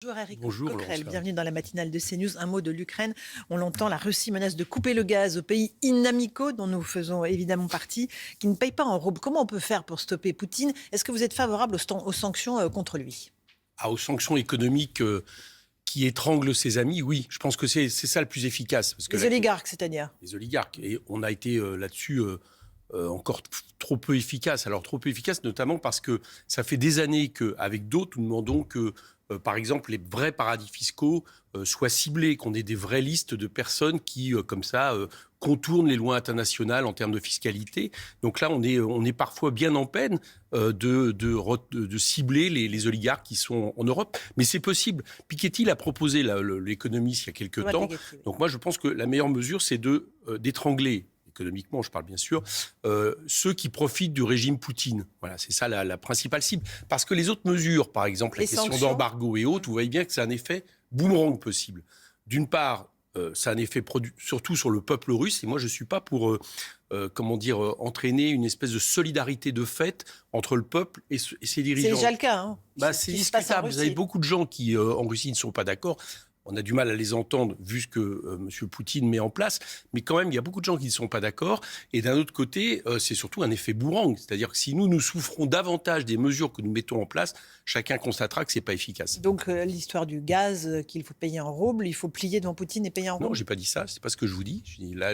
Bonjour Eric Bonjour Coquerel, Laurence. bienvenue dans la matinale de CNews. Un mot de l'Ukraine. On l'entend, la Russie menace de couper le gaz aux pays inamicaux, dont nous faisons évidemment partie, qui ne payent pas en roubles. Comment on peut faire pour stopper Poutine? Est-ce que vous êtes favorable aux sanctions contre lui? Aux sanctions économiques qui étranglent ses amis, oui, je pense que c'est ça le plus efficace. Parce que Les oligarques, c'est-à-dire? les oligarques, et on a été là-dessus encore trop peu efficace. Alors trop peu efficace notamment parce que ça fait des années qu'avec d'autres, nous demandons que, par exemple, les vrais paradis fiscaux soient ciblés, qu'on ait des vraies listes de personnes qui, comme ça, contournent les lois internationales en termes de fiscalité. Donc là, on est parfois bien en peine de cibler les oligarques qui sont en Europe. Mais c'est possible. Piketty l'a proposé, l'économiste, il y a quelques temps. Piketty, oui. Donc moi, je pense que la meilleure mesure, c'est d'étrangler, économiquement, je parle bien sûr, ceux qui profitent du régime Poutine. Voilà, c'est ça la principale cible. Parce que les autres mesures, par exemple la Les question sanctions d'embargo et autres, vous voyez bien que c'est un effet boomerang possible. D'une part, ça a un effet surtout sur le peuple russe. Et moi, je ne suis pas pour, entraîner une espèce de solidarité de fait entre le peuple et ses dirigeants. C'est déjà le cas. Hein. C'est discutable. Vous avez beaucoup de gens qui, en Russie, ne sont pas d'accord. On a du mal à les entendre vu ce que M. Poutine met en place. Mais quand même, il y a beaucoup de gens qui ne sont pas d'accord. Et d'un autre côté, c'est surtout un effet boomerang. C'est-à-dire que si nous souffrons davantage des mesures que nous mettons en place, chacun constatera que ce n'est pas efficace. Donc l'histoire du gaz qu'il faut payer en roubles, il faut plier devant Poutine et payer en roubles? Non, je n'ai pas dit ça. Ce n'est pas ce que je vous dis. Je dis là,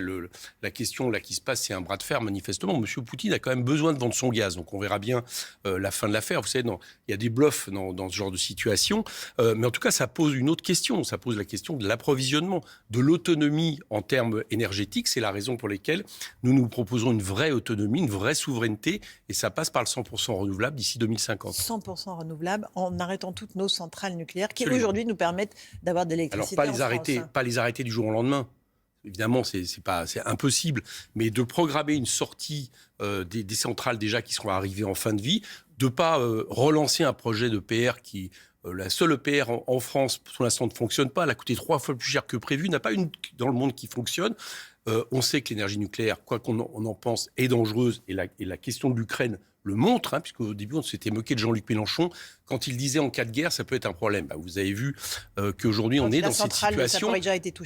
la question là, qui se passe, c'est un bras de fer, manifestement. M. Poutine a quand même besoin de vendre son gaz. Donc on verra bien la fin de l'affaire. Vous savez, il y a des bluffs dans ce genre de situation. Mais en tout cas, ça pose une autre question. Ça pose la question de l'approvisionnement, de l'autonomie en termes énergétiques. C'est la raison pour laquelle nous proposons une vraie autonomie, une vraie souveraineté. Et ça passe par le 100% renouvelable d'ici 2050. 100% renouvelable en arrêtant toutes nos centrales nucléaires qui Absolument. aujourd'hui nous permettent d'avoir de Alors l'électricité pas en les arrêter, France. pas les arrêter du jour au lendemain. Évidemment, c'est impossible. Mais de programmer une sortie des centrales déjà qui seront arrivées en fin de vie, de pas relancer un projet d'EPR qui la seule EPR en France, pour l'instant, ne fonctionne pas. Elle a coûté 3 fois plus cher que prévu. Il n'y en a pas une dans le monde qui fonctionne. On sait que l'énergie nucléaire, quoi qu'on en pense, est dangereuse. Et la question de l'Ukraine le montre, hein, puisqu'au début, on s'était moqué de Jean-Luc Mélenchon quand il disait en cas de guerre, ça peut être un problème. Vous avez vu qu'aujourd'hui, on est dans cette situation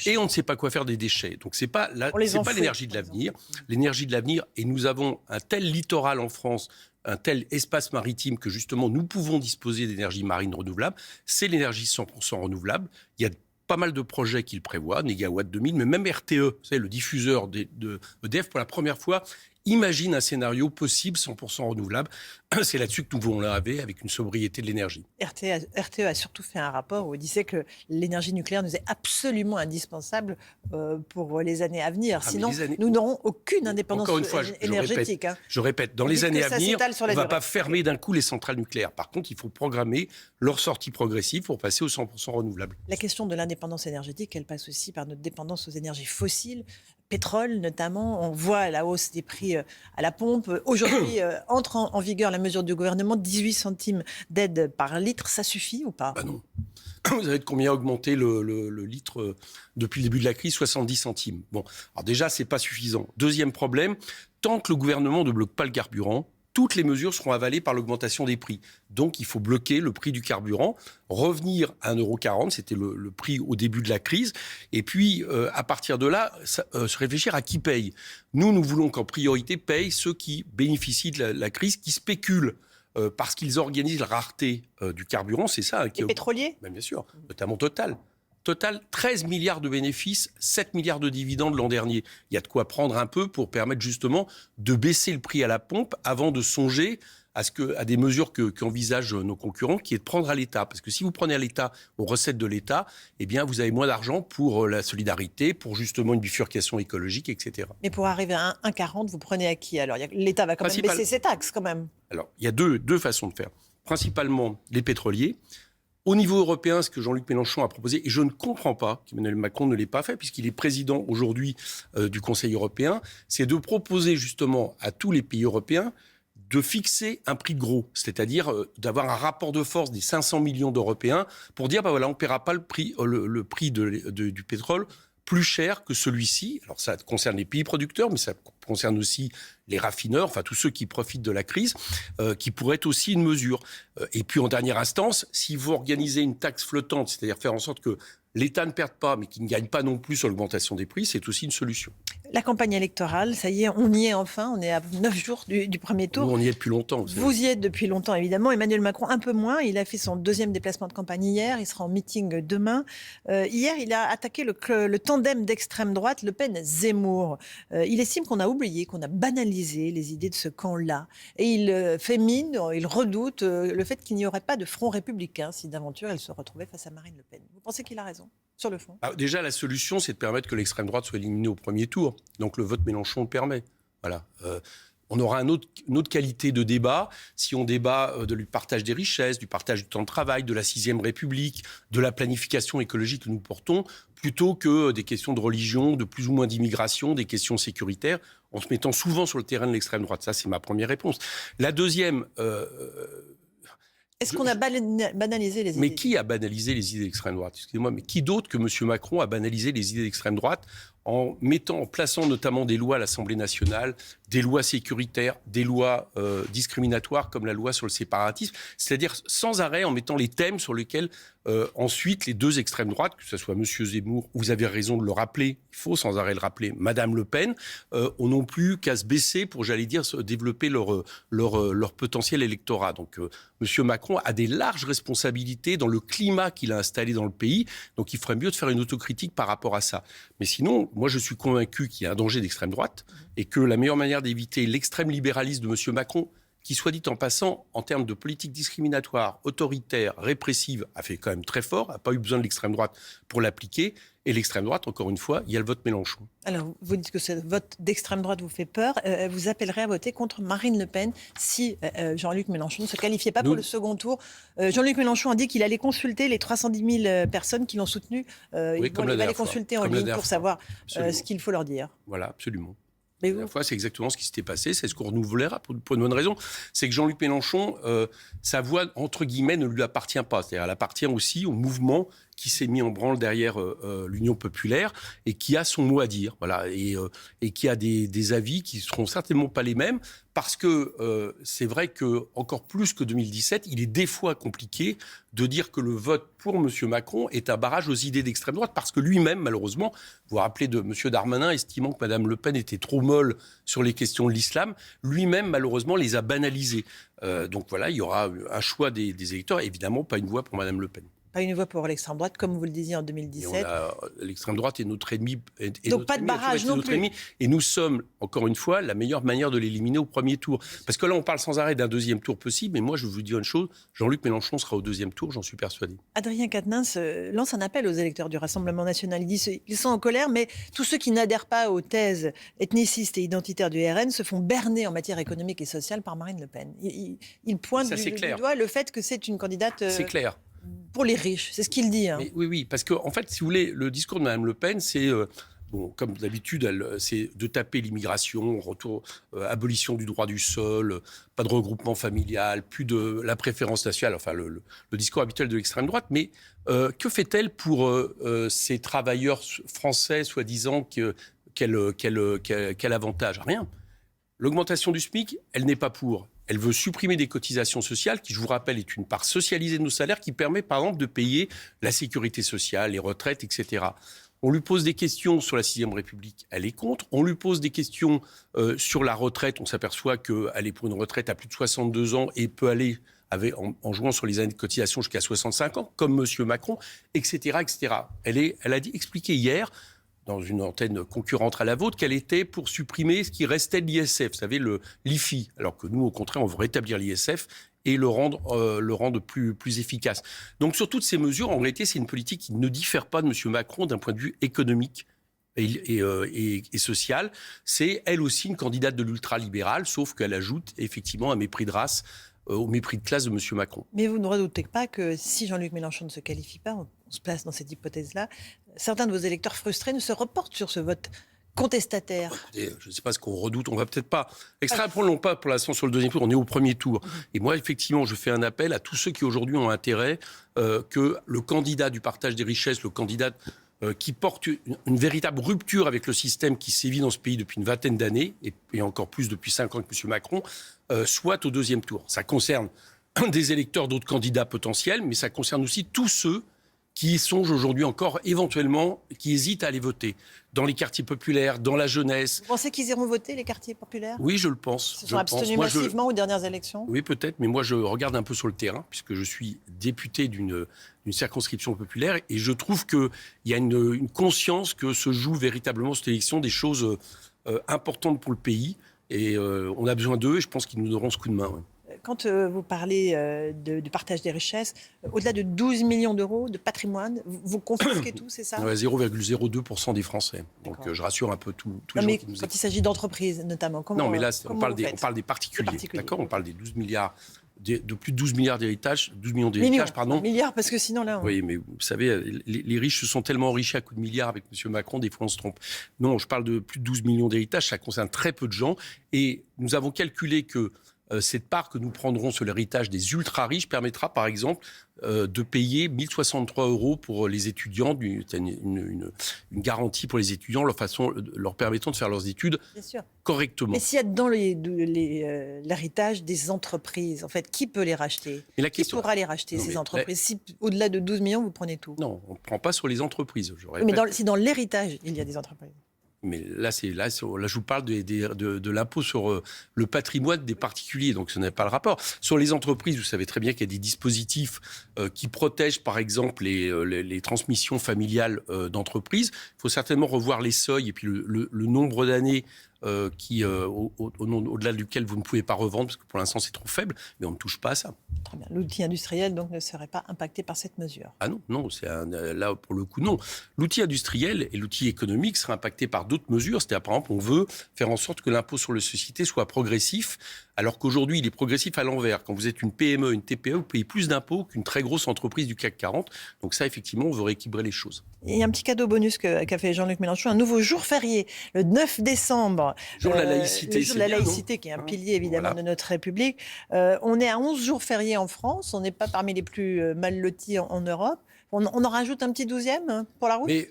et on ne sait pas quoi faire des déchets. Donc, c'est pas l'énergie de l'avenir. L'énergie de l'avenir, et nous avons un tel littoral en France, un tel espace maritime que justement, nous pouvons disposer d'énergie marine renouvelable. C'est l'énergie 100% renouvelable. Il y a pas mal de projets qu'il prévoit, Négawatt 2000, mais même RTE, vous savez, le diffuseur d'EDF, pour la première fois, imagine un scénario possible 100% renouvelable. C'est là-dessus que nous voulons laver avec une sobriété de l'énergie. RTE a surtout fait un rapport où il disait que l'énergie nucléaire nous est absolument indispensable pour les années à venir. Sinon, nous n'aurons aucune indépendance énergétique. Je répète, dans les années à venir, on ne va pas fermer d'un coup les centrales nucléaires. Par contre, il faut programmer leur sortie progressive pour passer au 100% renouvelable. La question de l'indépendance énergétique, elle passe aussi par notre dépendance aux énergies fossiles, pétrole notamment. On voit la hausse des prix à la pompe. Aujourd'hui, entre en vigueur la mesure du gouvernement, 18 centimes d'aide par litre. Ça suffit ou pas? Non. Vous savez de combien a augmenté le litre depuis le début de la crise? 70 centimes. Bon, alors déjà, c'est pas suffisant. Deuxième problème, tant que le gouvernement ne bloque pas le carburant, toutes les mesures seront avalées par l'augmentation des prix. Donc, il faut bloquer le prix du carburant, revenir à 1,40 €, c'était le prix au début de la crise. Et puis, à partir de là, se réfléchir à qui paye. Nous voulons qu'en priorité payent ceux qui bénéficient de la crise, qui spéculent. Parce qu'ils organisent la rareté du carburant, c'est ça. Les pétroliers ? Bien sûr, notamment Total. Total, 13 milliards de bénéfices, 7 milliards de dividendes l'an dernier. Il y a de quoi prendre un peu pour permettre justement de baisser le prix à la pompe avant de songer à des mesures qu'envisagent nos concurrents, qui est de prendre à l'État. Parce que si vous prenez à l'État, aux recettes de l'État, eh bien, vous avez moins d'argent pour la solidarité, pour justement une bifurcation écologique, etc. Mais pour arriver à 1,40 €, vous prenez à qui alors? L'État va quand même baisser ses taxes, quand même. Alors, il y a deux façons de faire. Principalement, les pétroliers. Au niveau européen, ce que Jean-Luc Mélenchon a proposé, et je ne comprends pas qu'Emmanuel Macron ne l'ait pas fait, puisqu'il est président aujourd'hui du Conseil européen, c'est de proposer justement à tous les pays européens de fixer un prix de gros, c'est-à-dire d'avoir un rapport de force des 500 millions d'Européens pour dire, on ne paiera pas le prix du pétrole plus cher que celui-ci. Alors ça concerne les pays producteurs, mais ça concerne aussi les raffineurs, enfin tous ceux qui profitent de la crise, qui pourrait être aussi une mesure. Et puis en dernière instance, si vous organisez une taxe flottante, c'est-à-dire faire en sorte que l'État ne perde pas, mais qu'il ne gagne pas non plus sur l'augmentation des prix, c'est aussi une solution. La campagne électorale, ça y est, on y est enfin. On est à 9 jours du premier tour. Nous, on y est depuis longtemps. Vous y êtes depuis longtemps, évidemment. Emmanuel Macron, un peu moins. Il a fait son 2e déplacement de campagne hier. Il sera en meeting demain. Hier, il a attaqué le tandem d'extrême droite, Le Pen-Zemmour. Il estime qu'on a oublié, qu'on a banalisé les idées de ce camp-là. Et il fait mine, il redoute le fait qu'il n'y aurait pas de front républicain si d'aventure elle se retrouvait face à Marine Le Pen. Vous pensez qu'il a raison sur le fond? Déjà, la solution, c'est de permettre que l'extrême droite soit éliminée au premier tour. Donc le vote Mélenchon le permet. Voilà. On aura une autre qualité de débat si on débat du partage des richesses, du partage du temps de travail, de la 6e République, de la planification écologique que nous portons, plutôt que des questions de religion, de plus ou moins d'immigration, des questions sécuritaires, en se mettant souvent sur le terrain de l'extrême droite. Ça, c'est ma première réponse. La deuxième... Est-ce qu'on a banalisé les idées? Mais qui a banalisé les idées d'extrême droite? Excusez-moi, mais qui d'autre que M. Macron a banalisé les idées d'extrême droite en plaçant notamment des lois à l'Assemblée nationale, des lois sécuritaires, des lois discriminatoires comme la loi sur le séparatisme, c'est-à-dire sans arrêt en mettant les thèmes sur lesquels ensuite les deux extrêmes droites, que ce soit M. Zemmour, vous avez raison de le rappeler, il faut sans arrêt le rappeler, Mme Le Pen, ont non plus qu'à se baisser pour, j'allais dire, développer leur potentiel électorat. Donc M. Macron a des larges responsabilités dans le climat qu'il a installé dans le pays, donc il ferait mieux de faire une autocritique par rapport à ça. Mais sinon, moi je suis convaincu qu'il y a un danger d'extrême droite et que la meilleure manière d'éviter l'extrême libéralisme de M. Macron, qui, soit dit en passant, en termes de politique discriminatoire, autoritaire, répressive, a fait quand même très fort, n'a pas eu besoin de l'extrême droite pour l'appliquer. Et l'extrême droite, encore une fois, il y a le vote Mélenchon. Alors, vous dites que ce vote d'extrême droite vous fait peur. Vous appellerez à voter contre Marine Le Pen si Jean-Luc Mélenchon ne se qualifiait pas pour le second tour. Jean-Luc Mélenchon a dit qu'il allait consulter les 310 000 personnes qui l'ont soutenu. Il va les consulter en ligne pour savoir ce qu'il faut leur dire. Voilà, absolument. Mais la dernière fois, c'est exactement ce qui s'était passé. C'est ce qu'on renouvellera pour une bonne raison. C'est que Jean-Luc Mélenchon, sa voix, entre guillemets, ne lui appartient pas. C'est-à-dire, elle appartient aussi au mouvement qui s'est mis en branle derrière l'Union populaire et qui a son mot à dire. Voilà, et qui a des avis qui ne seront certainement pas les mêmes parce que c'est vrai que encore plus que 2017, il est des fois compliqué de dire que le vote pour M. Macron est un barrage aux idées d'extrême droite parce que lui-même, malheureusement, vous vous rappelez de M. Darmanin estimant que Mme Le Pen était trop molle sur les questions de l'islam, lui-même, malheureusement, les a banalisées. Donc voilà, il y aura un choix des électeurs, évidemment pas une voix pour Mme LePen. Pas une voix pour l'extrême droite, comme vous le disiez en 2017. L'extrême droite est notre ennemi. Donc pas de barrage non plus. Et nous sommes, encore une fois, la meilleure manière de l'éliminer au premier tour. Parce que là, on parle sans arrêt d'un deuxième tour possible. Mais moi, je vous dis une chose, Jean-Luc Mélenchon sera au deuxième tour, j'en suis persuadé. Adrien Quatennens lance un appel aux électeurs du Rassemblement national. Il dit qu'ils sont en colère, mais tous ceux qui n'adhèrent pas aux thèses ethnicistes et identitaires du RN se font berner en matière économique et sociale par Marine Le Pen. Il pointe du doigt le fait que c'est une candidate... C'est clair. Pour les riches, c'est ce qu'il dit. Hein. Mais oui, parce que en fait, si vous voulez, le discours de Mme Le Pen, c'est, comme d'habitude, c'est de taper l'immigration, abolition du droit du sol, pas de regroupement familial, plus de la préférence nationale, enfin le discours habituel de l'extrême droite. Mais que fait-elle pour ces travailleurs français, soi-disant, quel avantage? Rien. L'augmentation du SMIC, elle n'est pas pour. Elle veut supprimer des cotisations sociales qui, je vous rappelle, est une part socialisée de nos salaires qui permet, par exemple, de payer la sécurité sociale, les retraites, etc. On lui pose des questions sur la 6e République, elle est contre. On lui pose des questions sur la retraite. On s'aperçoit qu'elle est pour une retraite à plus de 62 ans et peut aller en jouant sur les années de cotisation jusqu'à 65 ans, comme M. Macron, etc., etc. Elle a expliqué hier, dans une antenne concurrente à la vôtre, qu'elle était pour supprimer ce qui restait de l'ISF, vous savez, l'IFI, alors que nous, au contraire, on veut rétablir l'ISF et le rendre plus efficace. Donc, sur toutes ces mesures, en réalité, c'est une politique qui ne diffère pas de M. Macron d'un point de vue économique et social. C'est, elle aussi, une candidate de l'ultralibéral, sauf qu'elle ajoute, effectivement, un mépris de race au mépris de classe de M. Macron. Mais vous ne redoutez pas que si Jean-Luc Mélenchon ne se qualifie pas, on se place dans cette hypothèse-là, certains de vos électeurs frustrés ne se reportent sur ce vote contestataire? Écoutez, je ne sais pas ce qu'on redoute, on va peut-être pas... Extrapolons pas pour l'instant sur le deuxième tour, on est au premier tour. Et moi, effectivement, je fais un appel à tous ceux qui aujourd'hui ont intérêt que le candidat du partage des richesses, le candidat qui porte une véritable rupture avec le système qui sévit dans ce pays depuis une vingtaine d'années, et encore plus depuis 5 ans que M. Macron, soit au deuxième tour. Ça concerne des électeurs d'autres candidats potentiels, mais ça concerne aussi tous ceux qui songent aujourd'hui encore, éventuellement, qui hésitent à aller voter. Dans les quartiers populaires, dans la jeunesse. Vous pensez qu'ils iront voter, les quartiers populaires ? Oui, je le pense. Ils se sont abstenus massivement aux dernières élections ? Oui, peut-être, mais moi, je regarde un peu sur le terrain, puisque je suis député d'une circonscription populaire, et je trouve qu'il y a une conscience que se joue véritablement cette élection des choses importantes pour le pays, et on a besoin d'eux, et je pense qu'ils nous donneront ce coup de main. Ouais. Quand vous parlez du partage des richesses, au-delà de 12 millions d'euros de patrimoine, vous confisquez tout, c'est ça ? 0,02% des Français. Donc je rassure un peu tous les gens qui nous écoutent. Quand il s'agit d'entreprises, notamment, comment... Non, mais là, on parle des particuliers. D'accord, on parle des 12 milliards, de plus de 12 milliards d'héritage, 12 millions d'héritage, pardon. Milliards, parce que sinon, là... Oui, mais vous savez, les riches se sont tellement enrichis à coups de milliards avec M. Macron, des fois on se trompe. Non, je parle de plus de 12 millions d'héritages, ça concerne très peu de gens. Et nous avons calculé que cette part que nous prendrons sur l'héritage des ultra-riches permettra, par exemple, de payer 1 063 € pour les étudiants, une garantie pour les étudiants, leur permettant de faire leurs études correctement. Mais s'il y a dans l'héritage des entreprises, en fait, qui peut les racheter ? Qui pourra les racheter, ces entreprises ? Si au-delà de 12 millions, vous prenez tout ? Non, on ne prend pas sur les entreprises, je répète. Mais si dans l'héritage, il y a des entreprises. Mais là, je vous parle de l'impôt sur le patrimoine des particuliers, donc ce n'est pas le rapport. Sur les entreprises, vous savez très bien qu'il y a des dispositifs qui protègent, par exemple, les transmissions familiales d'entreprises. Il faut certainement revoir les seuils et puis le nombre d'années au-delà duquel vous ne pouvez pas revendre, parce que pour l'instant c'est trop faible, mais on ne touche pas à ça. Très bien. L'outil industriel donc ne serait pas impacté par cette mesure. Ah non, là pour le coup non. L'outil industriel et l'outil économique seraient impactés par d'autres mesures. C'est-à-dire par exemple on veut faire en sorte que l'impôt sur les sociétés soit progressif, alors qu'aujourd'hui il est progressif à l'envers. Quand vous êtes une PME, une TPE, vous payez plus d'impôts qu'une très grosse entreprise du CAC 40. Donc ça effectivement on veut rééquilibrer les choses. Il y a un petit cadeau bonus qu'a fait Jean-Luc Mélenchon, un nouveau jour férié, le 9 décembre. Jour de la laïcité. Le jour de la laïcité, qui est un pilier évidemment de notre République. On est à 11 jours fériés en France, on n'est pas parmi les plus mal lotis en Europe. On en rajoute un petit 12e pour la route ? Mais,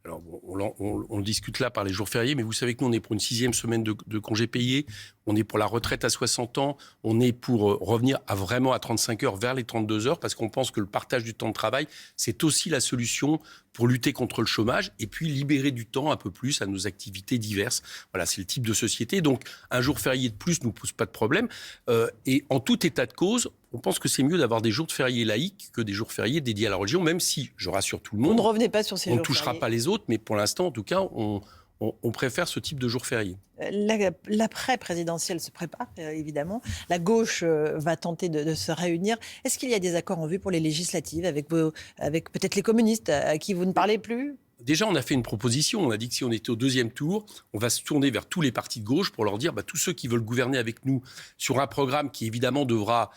alors, on le discute là par les jours fériés, mais vous savez que nous, on est pour une 6e semaine de congés payés, on est pour la retraite à 60 ans, on est pour revenir vraiment à 35 heures vers les 32 heures, parce qu'on pense que le partage du temps de travail, c'est aussi la solution pour lutter contre le chômage, et puis libérer du temps un peu plus à nos activités diverses. Voilà, c'est le type de société. Donc, un jour férié de plus ne nous pose pas de problème. Et en tout état de cause, on pense que c'est mieux d'avoir des jours de fériés laïques que des jours fériés dédiés à la religion, même si, je rassure tout le monde, on ne revenez pas sur ces jours on ne touchera pas les autres, mais pour l'instant, en tout cas, on préfère ce type de jour férié. L'après-présidentielle se prépare, évidemment. La gauche va tenter de se réunir. Est-ce qu'il y a des accords en vue pour les législatives avec peut-être les communistes à qui vous ne parlez plus ? Déjà, on a fait une proposition. On a dit que si on était au deuxième tour, on va se tourner vers tous les partis de gauche pour leur dire tous ceux qui veulent gouverner avec nous sur un programme qui, évidemment, devra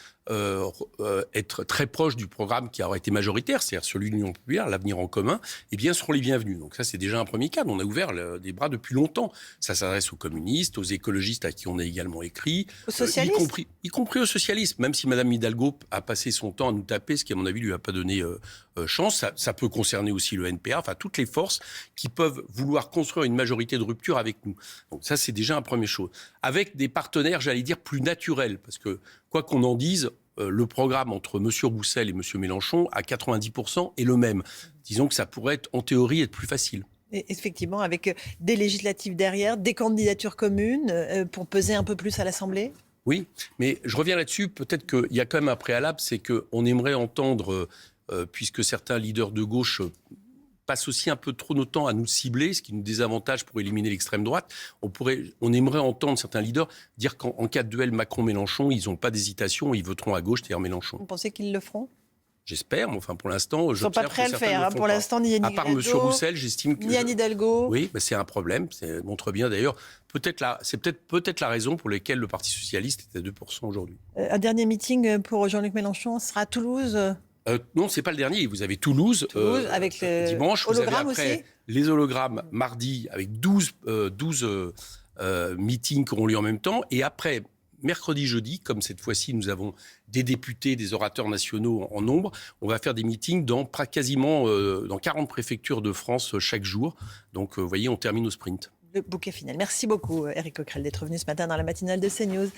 être très proche du programme qui aura été majoritaire, c'est-à-dire celui de l'Union populaire, l'avenir en commun, eh bien, seront les bienvenus. Donc ça, c'est déjà un premier cadre. On a ouvert des bras depuis longtemps. Ça s'adresse aux communistes, aux écologistes à qui on a également écrit. Aux socialistes y compris aux socialistes. Même si Mme Hidalgo a passé son temps à nous taper, ce qui, à mon avis, lui a pas donné chance. Ça peut concerner aussi le NPA, enfin, toutes les forces qui peuvent vouloir construire une majorité de rupture avec nous. Donc ça, c'est déjà une première chose. Avec des partenaires, j'allais dire, plus naturels. Parce que, quoi qu'on en dise, le programme entre M. Roussel et M. Mélenchon, à 90%, est le même. Disons que ça pourrait, en théorie, être plus facile. Et effectivement, avec des législatives derrière, des candidatures communes pour peser un peu plus à l'Assemblée ? Oui, mais je reviens là-dessus. Peut-être qu'il y a quand même un préalable, c'est qu'on aimerait entendre, puisque certains leaders de gauche passe aussi un peu trop notre temps à nous cibler, ce qui nous désavantage pour éliminer l'extrême droite. On aimerait entendre certains leaders dire qu'en cas de duel Macron-Mélenchon, ils n'ont pas d'hésitation, ils voteront à gauche, c'est-à-dire Mélenchon. Vous pensez qu'ils le feront ? J'espère, mais enfin pour l'instant, ils ne sont pas prêts à le faire. Pour l'instant, ni Yann Hidalgo, à part M. Roussel, j'estime que... Ni Yann Hidalgo. Oui, c'est un problème. Ça montre bien d'ailleurs. C'est peut-être la raison pour laquelle le Parti socialiste est à 2% aujourd'hui. Un dernier meeting pour Jean-Luc Mélenchon sera à Toulouse. Non, c'est pas le dernier. Vous avez Toulouse avec le dimanche. Vous avez après aussi les hologrammes mardi avec 12 meetings qui auront lieu en même temps. Et après mercredi, jeudi, comme cette fois-ci, nous avons des députés, des orateurs nationaux en nombre, on va faire des meetings dans quasiment dans 40 préfectures de France chaque jour. Donc, vous voyez, on termine au sprint. Le bouquet final. Merci beaucoup, Éric Coquerel, d'être venu ce matin dans la matinale de CNews.